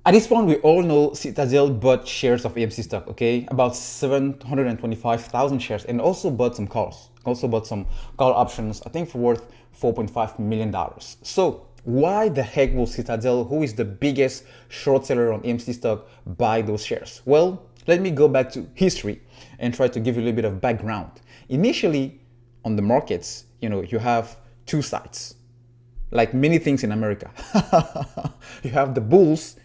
At this point, we all know Citadel bought shares of AMC stock, okay? About 725,000 shares, and also bought some calls. Also bought some call options, I think for worth $4.5 million. So why the heck will Citadel, who is the biggest short seller on AMC stock, buy those shares? Well, let me go back to history and try to give you a little bit of background. Initially, on the markets, you have two sides. Like many things in America, you have the bulls,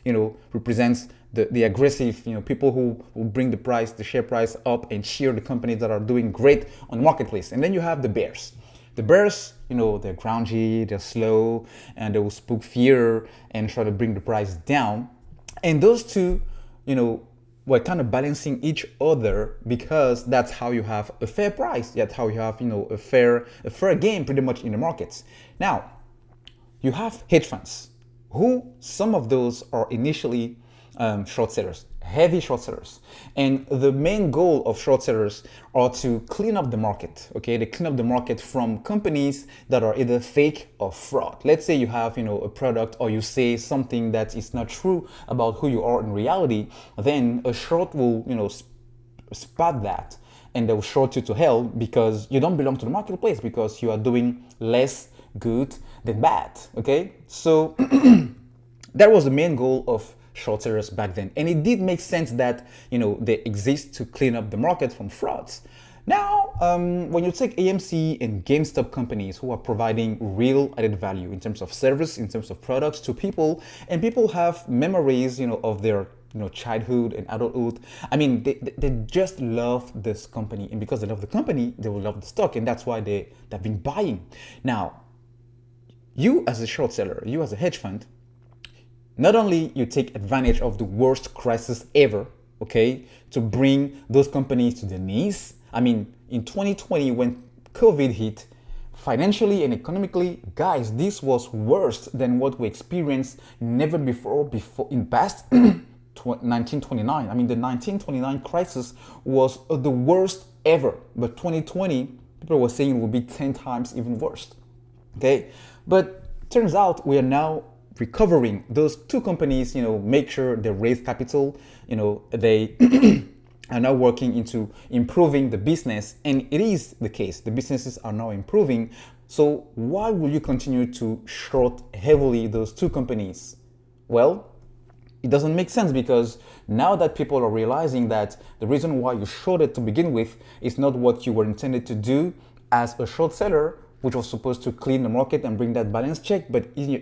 represents the aggressive, people who bring the share price up and cheer the companies that are doing great on the marketplace. And then you have the bears. The bears, they're grungy, they're slow, and they will spook fear and try to bring the price down. And those two, we're kind of balancing each other because that's how you have a fair price. That's how you have, a fair game pretty much in the markets. Now, you have hedge funds, who some of those are initially short sellers, heavy short sellers. And the main goal of short sellers are to clean up the market, okay? They clean up the market from companies that are either fake or fraud. Let's say you have, a product, or you say something that is not true about who you are in reality, then a short will, spot that, and they will short you to hell because you don't belong to the marketplace, because you are doing less good than bad, okay? So that was the main goal of short sellers back then, and it did make sense that they exist to clean up the market from frauds. Now, when you take AMC and GameStop companies who are providing real added value in terms of service, in terms of products to people, and people have memories, of their childhood and adulthood. I mean, they just love this company, and because they love the company, they will love the stock, and that's why they've been buying. Now, you as a short seller, you as a hedge fund, not only you take advantage of the worst crisis ever, okay, to bring those companies to their knees. I mean, in 2020, when COVID hit, financially and economically, guys, this was worse than what we experienced never before in past 1929. I mean, the 1929 crisis was the worst ever, but 2020, people were saying it would be 10 times even worse. Okay, but turns out we are now recovering. Those two companies, make sure they raise capital, they are now working into improving the business, and it is the case. The businesses are now improving. So why will you continue to short heavily those two companies? Well, it doesn't make sense, because now that people are realizing that the reason why you shorted to begin with is not what you were intended to do as a short seller, which was supposed to clean the market and bring that balance check, but you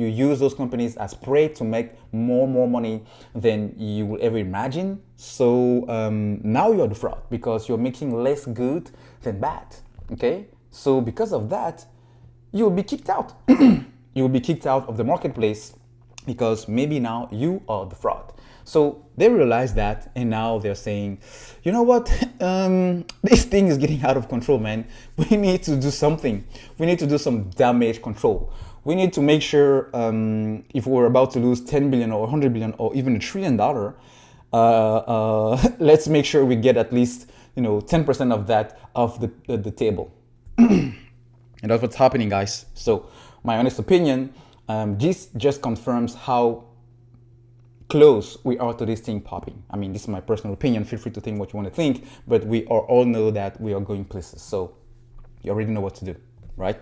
use those companies as prey to make more money than you will ever imagine. So now you're the fraud, because you're making less good than bad, okay? So because of that, you will be kicked out. You will be kicked out of the marketplace, because maybe now you are the fraud. So they realize that, and now they're saying, you know what, this thing is getting out of control, man. We need to do something. We need to do some damage control. We need to make sure if we're about to lose 10 billion or 100 billion or even $1 trillion, let's make sure we get at least 10% of that off the table. And that's what's happening, guys. So my honest opinion, this just confirms how close we are to this thing popping. I mean, this is my personal opinion. Feel free to think what you want to think, but we all know that we are going places. So you already know what to do, right?